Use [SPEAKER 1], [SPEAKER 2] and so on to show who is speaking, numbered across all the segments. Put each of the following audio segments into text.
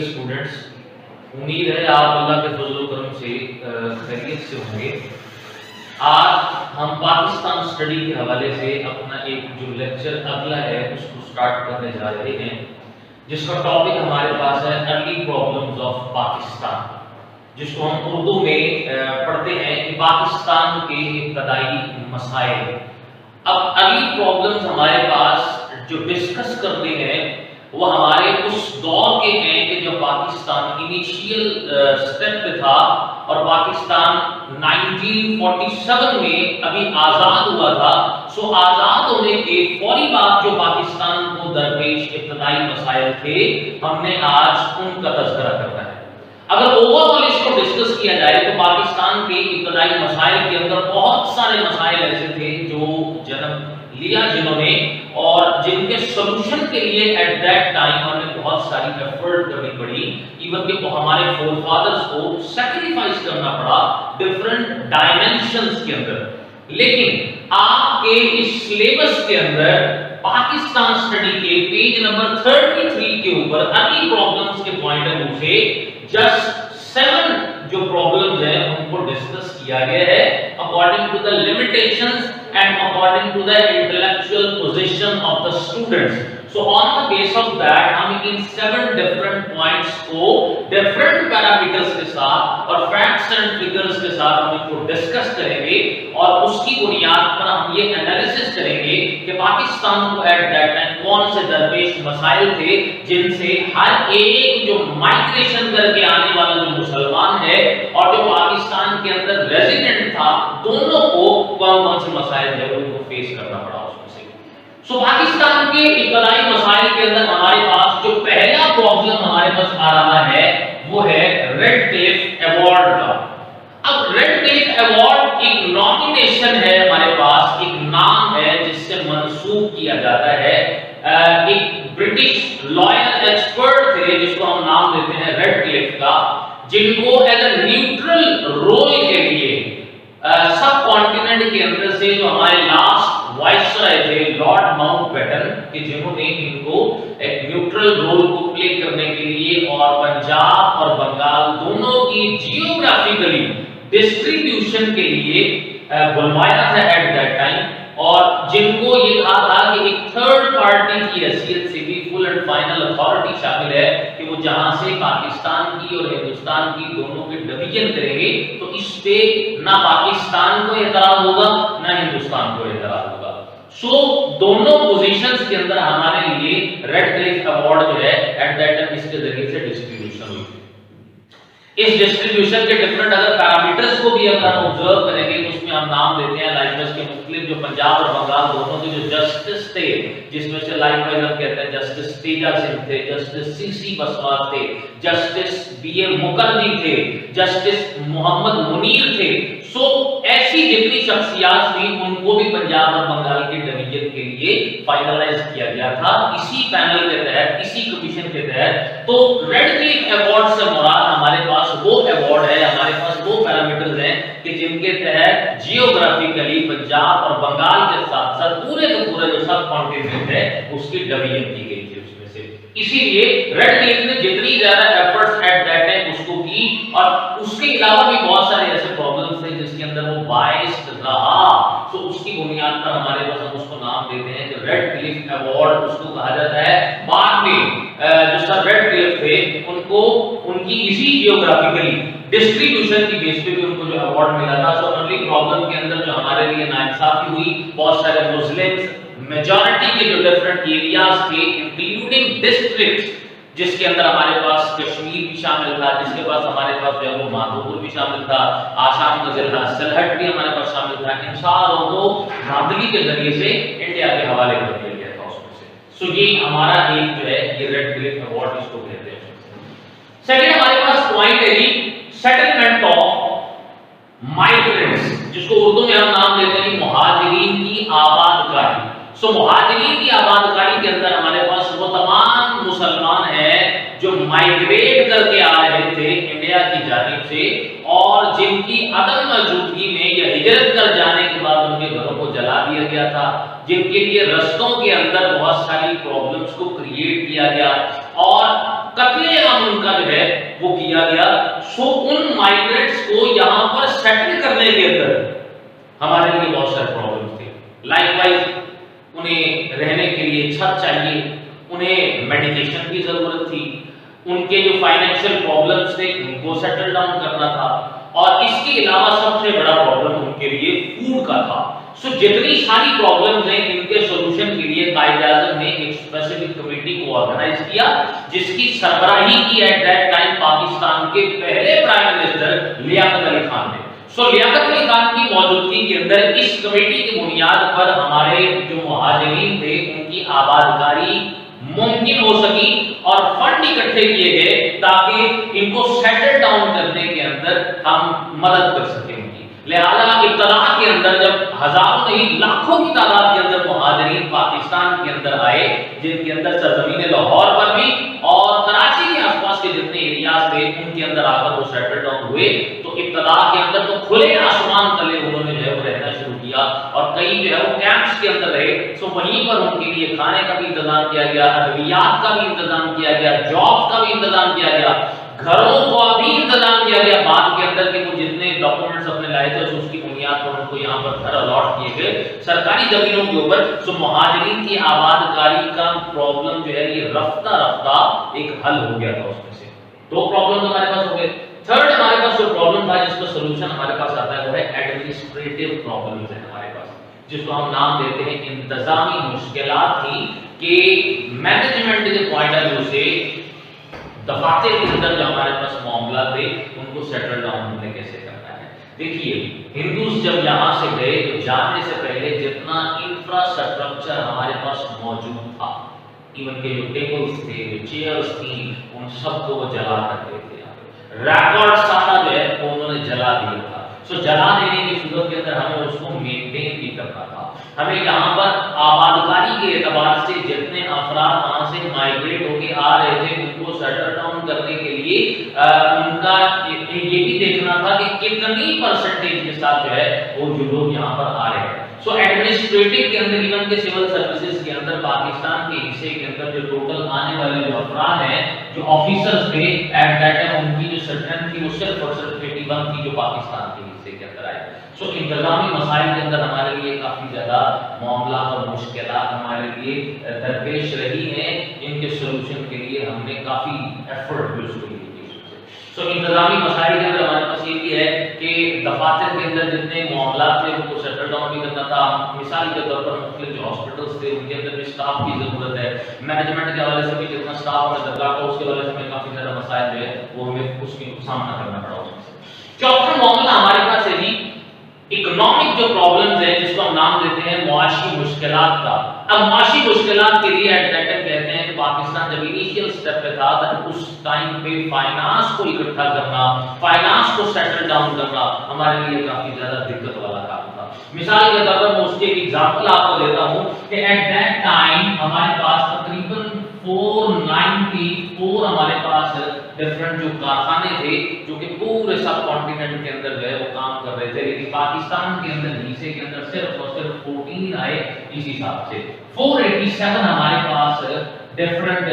[SPEAKER 1] Dear students, امید ہے آپ اللہ کے فضل و کرم سے خیریت سے ہوں گے۔ آج ہم پاکستان اسٹڈی کے حوالے سے اپنا ایک جو لیکچر اگلا ہے اس کو سٹارٹ کرنے جا رہے ہیں، جس کا ٹاپک ہمارے پاس ہے ارلی پرابلمز آف پاکستان، جس کو ہم اردو میں پڑھتے ہیں کہ پاکستان کے ابتدائی مسائل۔ اب ارلی پرابلمز ہمارے پاس جو ڈسکس کرتے ہیں وہ ہمارے اس دور کے ہیں کہ جب پاکستان انیشیل سٹیپ پہ تھا اور پاکستان 1947 میں ابھی آزاد ہوا تھا۔ سو آزاد ہونے کے فوری بعد جو پاکستان کو درپیش ابتدائی مسائل تھے، ہم نے آج ان کا تذکرہ کرنا ہے۔ اگر اوور آل اس کو ڈسکس کیا جائے تو پاکستان کے ابتدائی مسائل کے اندر بہت سارے مسائل ایسے تھے جو جنم لیا جنہوں نے، اور جن کے سولوشن کے لیے ایٹ دیٹ ٹائم ہمیں بہت ساری ایفرٹ کرنی پڑی، ایون کہ ہمارے فور فادرز کو سیکریفائس کرنا پڑا ڈفرنٹ ڈائمینشنز کے اندر۔ لیکن آپ کے اس سلیبس کے اندر پاکستان اسٹڈی کے پیج نمبر 33 کے اوپر ارلی پرابلمز کے پوائنٹ آف ویو سے جسٹ 7 جو پرابلمز ہیں ان کو ڈسکس کیا گیا ہے according to the limitations and according to the intellectual position of the students. So on the base of that ہم ان 7 different points کو different parameters کے ساتھ اور facts and figures کے ساتھ ہم ان کو ڈسکس کریں گے، اور اس کی بنیاد پر ہم یہ انالیسس کریں گے کہ پاکستان کو ایٹ دیٹ ٹائم کون سے درپیش مسائل تھے جن سے ہر ایک جو مائگریشن کر کے آنے والا جو مسلمان ہے اور جو پاکستان کے اندر ریزیڈنٹ تھا، دونوں کو کون کون سے مسائل ہے ان کو فیس کرنا پڑا اس میں سے۔ سو پاکستان کے ابتدائی مسائل کے اندر ہمارے پاس جو پہلا پرابلم ہمارے پاس آ رہا ہے وہ ہے ریڈ کلف ایوارڈ کا۔ اب ریڈ کلف ایوارڈ ایک نامینیشن ہے ہمارے پاس، ایک نام ہے جس سے منسوب کیا جاتا ہے ایک برٹش لائر ایکسپرٹ تھے جس کو ہم نام دیتے ہیں ریڈ کلف کا، جن کو ایز اے نیوٹرل رول کے لیے سب کانٹیننٹ کے اندر سے جو ہمارے لاسٹ وائسرائے تھے لارڈ ماؤنٹ بیٹن، کہ جنہوں نے ان کو ایک نیوٹرل رول کو پلے کرنے کے لیے اور پنجاب اور بنگال دونوں کی جیوگرافیکلی ڈسٹریبیوشن کے لیے بلوایا تھا ایٹ دیٹ ٹائم، اور جن کو یہ کہا تھا کہ ایک تھرڈ پارٹی کی حیثیت سے بھی فل اینڈ فائنل اتھارٹی شامل ہے کہ وہ جہاں سے پاکستان کی اور ہندوستان کی دونوں کے ڈویژن کریں گے تو اس پہ نہ پاکستان کو اعتراض ہوگا نہ ہندوستان کو اعتراض ہوگا۔ سو دونوں پوزیشنز کے اندر ہمارے لیے ریڈ کلف ایوارڈ جو ہے ایٹ دیٹ ٹائم اس کے ذریعے سے ڈسٹریبیوشن ہوئی۔ اس ڈسٹریبیوشن کے ڈفرنٹ اگر پیرامیٹرز کو بھی اگر ہم آبزرو کریں گے تو اس میں ہم نام دیتے ہیں لائک وائز کے مختلف جو پنجاب اور بنگال دونوں کے جو جسٹس تھے، جس میں سے لائک وائز ہم کہتے ہیں جسٹس تیجا سنگھ تھے، جسٹس سی سی بسواس تھے، جسٹس بی اے مکھرجی تھے، جسٹس محمد منیر تھے۔ سو ایسی جتنی شخصیات تھیں ان کو بھی پنجاب اور بنگال کے ڈویژن کے لیے فائنلائز کیا گیا تھا اسی پینل کے تحت، اسی کمیشن کے تحت۔ تو ریڈ کلف ایوارڈ سے مراد ہمارے پاس وہ ایوارڈ ہے، ہمارے پاس وہ پیرامیٹرز ہیں کہ جن کے تحت جیوگرافیکلی پنجاب اور بنگال کے ساتھ ساتھ پورے کے پورے جو سب کانٹیننٹ ہے اس کی ڈویژن کی گئی تھی اس میں سے۔ اسی لیے ریڈ کلف نے جتنی زیادہ ایفرٹس ایٹ دیٹ ٹائم اس کو کی، اور اس کے علاوہ بھی بہت سارے ایسے پرابلمز تھے جس کے اندر وہ باعث رہا۔ سو اس کی بنیاد پر ہمارے پاس ہم اس کو نام دیتے ہیں کہ ریڈ کلف ایوارڈ اس کو کہا جاتا ہے۔ بعد میں جو سر ریڈ کلف تھے ان کو ان کی اسی جیوگرافیکلی ڈسٹریبیوشن کی بیس پہ بھی ان کو جو ایوارڈ ملا تھا۔ سو ارلی پرابلم کے اندر جو ہمارے لیے ناانصافی ہوئی، بہت سارے مسلمز میجورٹی کے جو ڈفرنٹ ایریاز تھے انکلوڈنگ ڈسٹرکٹس، جس کے اندر ہمارے پاس کشمیر بھی شامل تھا، جس کے پاس ہمارے پاس جو ہے وہ مادھوپور بھی شامل تھا، آسام کا ضلع سلہٹ بھی ہمارے پاس شامل تھا، ان ساروں کو دھاندلی کے ذریعے سے انڈیا کے حوالے کر دیا گیا تھا اس میں سے۔ سو یہ ہمارا ایک جو ہے یہ ریڈ کلف ایوارڈ اس کو کہتے ہیں۔ سیکنڈ ہمارے پاس پوائنٹ ہے جی سیٹلمنٹ آف مائگرنٹس، جس کو اردو میں ہم نام دیتے ہیں مہاجرین کی آباد کاری۔ سو مہاجرین کی آباد کاری کے اندر ہمارے پاس وہ تمام مسلمان ہیں جو مائگریٹ کر کے آ رہے تھے انڈیا کی جانب سے، اور جن کی عدم موجودگی میں یا ہجرت کر جانے کے بعد ان کے گھروں کو جلا دیا گیا تھا، جن کے لیے رستوں کے اندر بہت ساری پرابلمز کو کریٹ کیا گیا، اور قتل عام ان کا جو ہے وہ کیا گیا. سو ان مائگریٹس کو یہاں پر سیٹل کرنے کے اندر ہمارے لیے بہت سارے پرابلمس تھے. لائک وائز انہیں رہنے کے لیے چھت چاہیے, انہیں میڈیکیشن کی ضرورت تھی, ان کے جو فائنینشیل پرابلمس تھے ان کو سیٹل ڈاؤن کرنا تھا, اور اس کے علاوہ سب سے بڑا پرابلم ان کے لیے فوڈ کا تھا. سو جتنی ساری پرابلمز ہیں ان کے سولوشن کے لیے قائد اعظم نے ایک اسپیسیفک کمیٹی کو آرگنائز کیا, جس کی سربراہی کی ایٹ دیٹ ٹائم پاکستان کے پہلے پرائم منسٹر لیاقت علی خان نے. سو لیاقت علی خان کی موجودگی کے اندر اس کمیٹی کی بنیاد پر ہمارے جو مہاجرین تھے ان کی آبادکاری ممکن ہو سکی, اور فنڈ اکٹھے کیے گئے تاکہ ان کو سیٹل ڈاؤن کرنے کے اندر ہم مدد کر سکیں. لہذا ابتدا کے اندر جب ہزاروں نہیں لاکھوں کی تعداد کے اندر مہاجرین پاکستان کے اندر آئے, جن کے اندر سرزمین لاہور پر بھی اور کراچی کے آس پاس کے جتنے ایریاز تھے ان کے اندر آ کر وہ سیٹل ڈاؤن ہوئے, تو ابتدا کے اندر تو کھلے آسمان تلے انہوں نے جو ہے وہ رہنا شروع کیا, اور کئی جو ہے وہ کیمپس کے اندر رہے. سو وہیں پر ان کے لیے کھانے کا بھی انتظام کیا گیا, ادویات کا بھی انتظام کیا گیا, جابس کا بھی انتظام کیا گیا, گھروں کا بھی انتظام کیا گیا. بعد کے اندر کہ وہ جتنے ڈاکومنٹس اپنے لائے تھے اس کی بنیاد پر ان کو یہاں پر گھر الاٹ کیے گئے سرکاری زمینوں کے اوپر. سو مہاجرین کی آبادکاری کا پرابلم جو ہے یہ رفتہ رفتہ ایک حل ہو گیا تھا. اس میں سے دو پرابلم ہمارے پاس ہو گئے. تھرڈ ہمارے پاس جو پرابلم تھا جس کا سولوشن ہمارے پاس آتا ہے وہ ہے ایڈمنسٹریٹو پرابلمز ہے ہمارے پاس, جس کو ہم نام دیتے ہیں انتظامی مشکلات تھی کہ مینجمنٹ کے پوائنٹ آف ویو سے دفاتر کے اندر جو ہمارے پاس معاملات تھے ان کو سیٹل ڈاؤن ہونے کیسے کرنا ہے. دیکھیے ہندوز جب یہاں سے گئے تو جانے سے پہلے جتنا انفراسٹرکچر ہمارے پاس موجود تھا, ایون کہ جو ٹیبلز تھے, جو چیئرز تھیں, ان سب کو وہ جلا کرتے تھے. ریکارڈ سارا جو ہے وہ انہوں نے جلا دیا تھا. سو جلا دینے کی صورت کے اندر ہمیں اس کو مینٹین بھی کرنا تھا. ہمیں یہاں پر آبادکاری کے اعتبار سے جتنے افراد وہاں سے مائگریٹ ہو کے آ رہے تھے ان کو سیٹل ڈاؤن کرنے کے لیے ان کا یہ بھی دیکھنا تھا کہ کتنی پرسنٹیج کے ساتھ جو ہے وہ جو لوگ یہاں پر آ رہے ہیں. سو ایڈمنسٹریٹو کے اندر ایون کے سول سروسز کے اندر پاکستان کے حصے کے اندر جو ٹوٹل آنے والے جو افراد ہیں, جو آفیسرز تھے ایٹ دیٹ ٹائم, ان کی جو اسٹرینتھ تھی وہ صرف اور صرف 81 تھی جو پاکستان کے حصے کے اندر آئے. سو انتظامی مسائل کے اندر ہمارے لیے کافی زیادہ معاملات اور مشکلات ہمارے لیے درپیش رہی ہیں. ان کے سولوشن کے لیے ہم نے کافی ایفرٹ بھی اس کو دی. سو انتظامی مسائل کے اندر ہمارے پاس یہ بھی ہے کہ دفاتر کے اندر جتنے معاملات تھے ان کو سیٹل ڈاؤن بھی کرنا تھا. مثال کے طور پر مختلف جو ہاسپٹلس تھے ان کے اندر بھی اسٹاف کی ضرورت ہے. مینجمنٹ کے حوالے سے بھی جتنا اسٹاف ہمیں درکار تھا اس کے حوالے سے ہمیں کافی زیادہ مسائل جو ہے وہ ہمیں اس کی سامنا کرنا پڑا. چوتھا معاملہ ہمارے پاس ہے جی اکنامک جو پرابلمز ہیں جس کو ہم نام دیتے ہیں معاشی مشکلات کا. اب معاشی مشکلات کے لیے ایٹ دیٹ ٹائم کہتے ہیں کہ پاکستان جب انیشیل سٹیپ پہ تھا تو اس ٹائم پہ فائنانس کو اکٹھا کرنا, فائنانس کو سیٹل ڈاؤن کرنا ہمارے لیے کافی زیادہ دقت والا کام تھا. مثال کے طور پر میں اس کی ایک ایگزامپل آپ کو دیتا ہوں کہ ایٹ دیٹ ٹائم ہمارے پاس تقریباً 494 ہمارے پاس ڈفرنٹ جو کارخانے تھے جو کہ پورے سب کانٹیننٹ کے اندر جو ہے وہ کام کر رہے تھے, لیکن پاکستان کے اندر حصے کے اندر صرف اور صرف 14 آئے. اس حساب سے 487 ہمارے پاس ڈفرنٹ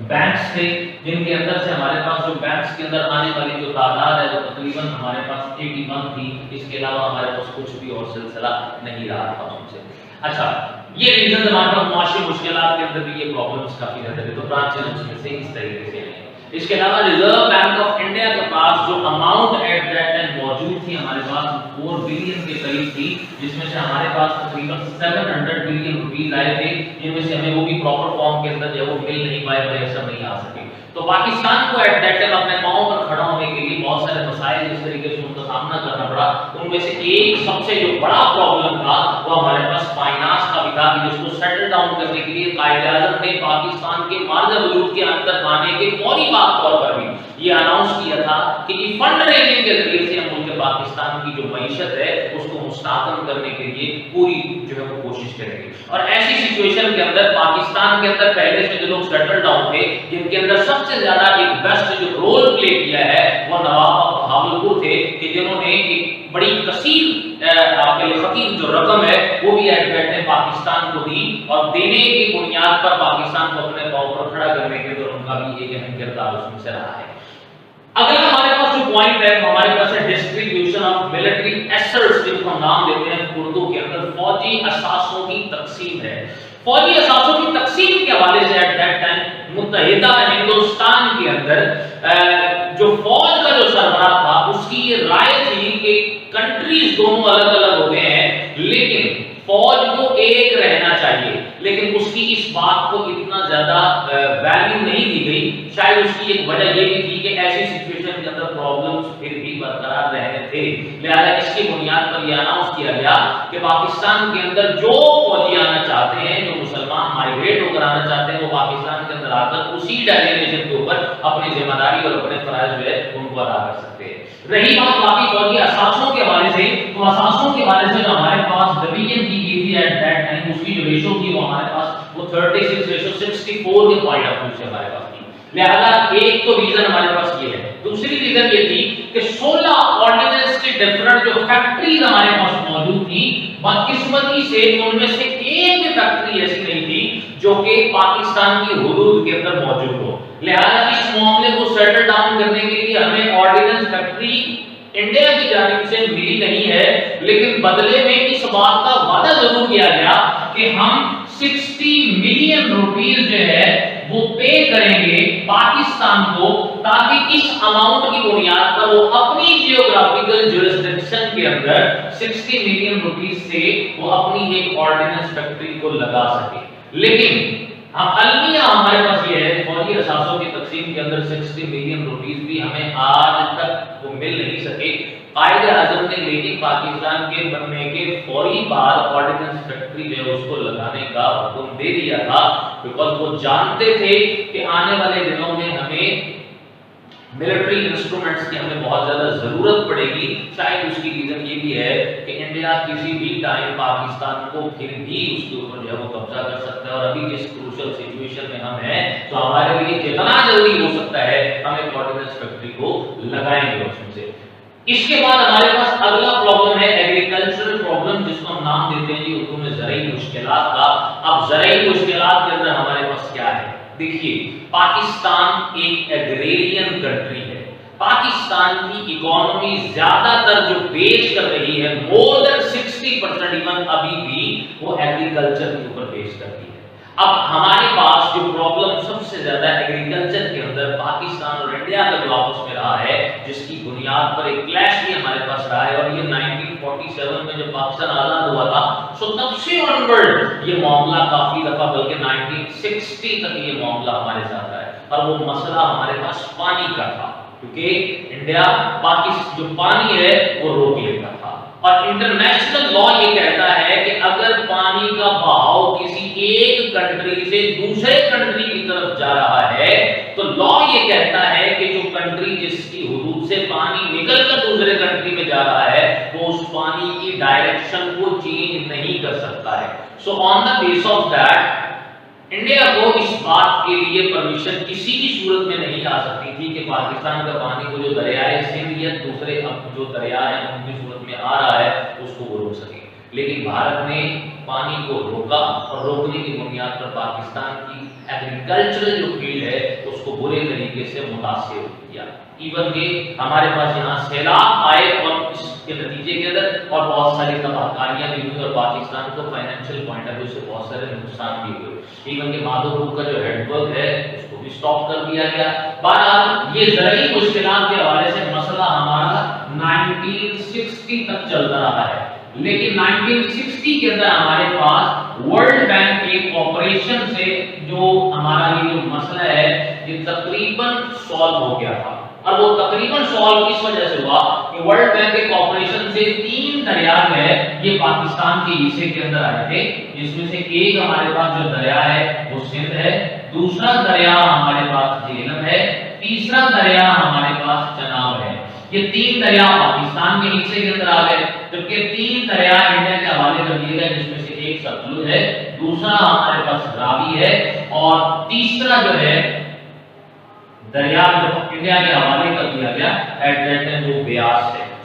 [SPEAKER 1] بینکس تھے جن کے اندر سے ہمارے پاس جو بینکس کے اندر آنے والی جو تعداد ہے وہ تقریباً ہمارے پاس 81 تھی. اس کے علاوہ ہمارے پاس کچھ بھی اور سلسلہ نہیں رہا تھا ان سے. اچھا یہ ریزن ہمارے پاس معاشی مشکلات کے اندر بھی یہ پرابلمس کافی رہتے تھے. تو برانچز میں سے اس طریقے سے ہیں. اس کے علاوہ ریزرو بینک آف انڈیا کے پاس جو اماؤنٹ ایٹ دیٹ ٹائم موجود تھی ہمارے پاس 4 بلین کے قریب تھی, جس میں سے ہمارے پاس تقریباً 700 بلین روپیز آئے تھے, جن میں سے ہمیں وہ بھی پراپر فارم کے اندر جو وہ مل نہیں پائے, وہ ایسا نہیں آ سکے. تو پاکستان کو ایٹ دیٹ ٹائم اپنے پاؤں پر کھڑا ہونے کے لیے بہت سارے مسائل اس طریقے سے ان کا سامنا کرنا پڑا. ان میں سے ایک سب سے جو بڑا پرابلم تھا وہ ہمارے پاس فائنانس کا بھی تھا, جس کو سیٹل ڈاؤن کرنے کے لیے قائد اعظم نے پاکستان کے مارجہ وجود کے اندر آنے کے فوری بعد طور پر بھی یہ اناؤنس کیا تھا کہ فنڈ ریزنگ کے ذریعے سے ہم ملک پاکستان کی جو معیشت ہے اس کو مستحکم کرنے کے لیے پوری جو ہے وہ کوشش کریں گے. اور ایسی سچویشن کے اندر پاکستان کے اندر پہلے سے جو لوگ سیٹل ڈاؤن تھے جن کے اندر سب سے زیادہ ایک بیسٹ جو رول پلے کیا ہے وہ نواب بہاولپور تھے کہ جنہوں نے ایک بڑی کثیر آپ کے خطیر جو رقم ہے وہ بھی ایٹ دیٹ ٹائم پاکستان کو دی، اور دینے کی بنیاد پر پاکستان کو اپنے پاؤں پر کھڑا کرنے کے دور ان کا بھی ایک اہم کردار اس میں سے رہا ہے۔ اگلا ہمارے پاس جو پوائنٹ ہے ہمارے پاس ہے ڈسٹریبیوشن آف ملٹری ایسٹس، جن کو ہم نام دیتے ہیں اردو کے اندر فوجی اثاثوں کی تقسیم ہے۔ فوجی اثاثوں کی تقسیم کے حوالے سے ایٹ دیٹ ٹائم متحدہ ہندوستان کے اندر جو فوج کا جو سربراہ تھا اس کی یہ رائے تھی کہ کنٹریز دونوں الگ الگ ہوتے ہیں لیکن فوج کو ایک رہنا چاہیے، لیکن اس کی اس بات کو اتنا زیادہ ویلیو نہیں دی گئی۔ شاید اس کی ایک وجہ یہ بھی تھی کہ ایسی سچویشن کے اندر پرابلمز پھر بھی برقرار رہنے تھے، لہذا اس کی بنیاد پر یہ اناؤنس کیا گیا کہ پاکستان کے اندر جو فوجی آنا چاہتے ہیں، جو مسلمان مائیگریٹ ہو کر آنا چاہتے ہیں، وہ پاکستان کے اندر آ کر اسی ڈیلیگیشن کے اوپر اپنی ذمہ داری اور اپنے فرائض جو ہے ان کو ادا کر سکتے ہیں۔ رہی بات باقی فوجی اثاثوں کے حوالے سے، تو اثاثوں کے حوالے سے جو ہمارے پاس ڈویژن کی گئی تھی ایٹ دیٹ ٹائم، اس کی جو ریشو تھی وہ ہمارے پاس وہ 36:64 کے پوائنٹ آف ویو سے ہمارے پاس تھی۔ لہذا ایک تو ریزن ہمارے پاس یہ ہے، دوسری ریزن یہ تھی کہ 16 آرڈیننس کے ڈفرنٹ جو فیکٹریز ہمارے پاس موجود تھی، بدقسمتی سے ان میں سے ایک بھی فیکٹری ایسی نہیں تھی جو کہ پاکستان کی حدود کے اندر موجود ہو۔ لہذا اس معاملے کو سیٹل ڈاؤن کرنے کے لیے ہمیں آرڈیننس فیکٹری انڈیا کی جانب سے ملی نہیں ہے، لیکن بدلے میں اس بات کا وعدہ ضرور کیا گیا کہ ہم 60 ملین روپیز جو ہے وہ پے کریں گے پاکستان کو، تاکہ اس اماؤنٹ کی بنیاد پر وہ اپنی جیوگرافیکل جورسڈکشن کے اندر 60 ملین روپیز سے وہ اپنی ایک آرڈیننس فیکٹری کو لگا سکے۔ لیکن المیہ ہمارے پاس یہ ہے فوجی اثاثوں کی تقسیم کے اندر 60 ملین روپیز بھی ہمیں آج تک وہ مل نہیں سکے۔ قائد اعظم نے لیکن پاکستان کے بننے کے فوری بعد آرڈیننس فیکٹری جو ہے اس کو لگانے کا حکم دے دیا تھا، بیکاز وہ جانتے تھے کہ آنے والے دنوں میں ہمیں ملٹری انسٹرومنٹس کی ہمیں بہت زیادہ ضرورت پڑے گی۔ شاید اس کی ریزن یہ بھی ہے کہ انڈیا کسی بھی ٹائم پاکستان کو پھر بھی اس کے اوپر جو ہے وہ قبضہ کر سکتا ہے، اور ابھی جس کروشل سچویشن میں ہم ہیں تو ہمارے لیے جتنا جلدی ہو سکتا ہے ہم ایک آرڈیننس فیکٹری کو لگائیں گے اس میں سے۔ اس کے بعد ہمارے پاس اگلا پرابلم ہے ایگریکلچرل پرابلم، جس کو ہم نام دیتے ہیں جی اردو میں زرعی مشکلات کا۔ اب زرعی مشکلات کے اندر ہمارے پاس کیا ہے؟ دیکھیے پاکستان ایک ایگریرین کنٹری ہے، پاکستان کی اکانومی زیادہ تر جو بیس کر رہی ہے مور دین 60% ایون ابھی بھی وہ ایگریکلچر کے اوپر بیس کرتی ہے۔ اب ہمارے پاس جو پرابلم سب سے زیادہ ایگریکلچر کے اندر پاکستان اور انڈیا کا جو آپس میں رہا ہے، جس کی بنیاد پر ایک کلیش بھی ہمارے پاس رہا ہے، اور یہ 1947 میں جب پاکستان آزاد ہوا تھا سو تب سے آنورڈ یہ معاملہ کافی دفعہ بلکہ 1960 تک یہ معاملہ ہمارے ساتھ رہا ہے، اور وہ مسئلہ ہمارے پاس پانی کا تھا، کیونکہ انڈیا پاکستان جو پانی ہے وہ روک لیتا تھا، اور انٹرنیشنل لا یہ کہتا ہے کہ اگر پانی کا بہاؤ کسی ایک کنٹری سے دوسرے کنٹری کی طرف جا رہا ہے تو لا یہ کہتا ہے کہ جو کنٹری جس کی حدود سے پانی نکل کر دوسرے کنٹری میں جا رہا ہے وہ اس پانی کی ڈائریکشن کو چینج نہیں کر سکتا ہے۔ سو آن دا بیس آف دیٹ انڈیا کو اس بات کے لیے پرمیشن کسی بھی صورت میں نہیں آ سکتی تھی کہ پاکستان کا پانی کو جو دریائے سندھ یا دوسرے جو دریا ہیں ان کی صورت میں آ رہا ہے اس کو وہ روک سکے، لیکن بھارت نے پانی کو روکا، اور روکنے کی بنیاد پر پاکستان کی ایگریکلچرل جو فیلڈ ہے اس کو برے طریقے سے متاثر کیا، ایون کہ ہمارے پاس یہاں سیلاب آئے اور اس کے نتیجے کے اندر اور بہت ساری تباہ کاریاں بھی ہوئی، اور پاکستان کو فائنینشیل پوائنٹ آف ویو سے بہت سارے نقصان بھی ہوئے، ایون کہ مادھوپور کا جو ہیڈ ورک ہے اس کو بھی سٹاپ کر دیا گیا۔ بہرحال یہ زرعی مشکلات کے حوالے سے مسئلہ ہمارا 1960 تک چلتا رہا ہے، لیکن 1960 کے اندر ہمارے پاس ورلڈ بینک کے کوپریشن سے جو ہمارا یہ جو مسئلہ ہے یہ تقریباً سالو ہو گیا تھا، اور وہ تقریباً سالو اس وجہ سے ہوا کہ ورلڈ بینک کے کوپریشن سے 3 دریا ہے یہ پاکستان کے حصے کے اندر آئے تھے، جس میں سے ایک ہمارے پاس جو دریا ہے وہ سندھ ہے، دوسرا دریا ہمارے پاس جہلم ہے، تیسرا دریا ہمارے پاس چناب ہے۔ یہ 3 دریا پاکستان کے حصے کے اندر آ گئے، جبکہ 3 دریا انڈیا کے حوالے کر دیے گئے، جس میں سے ایک ستلج ہے، دوسرا ہمارے پاس راوی ہے، اور تیسرا جو ہے دریا جو انڈیا کے حوالے کر دیا گیا ایٹ دیٹ ٹائم وہ بیاس ہے۔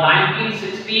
[SPEAKER 1] 1960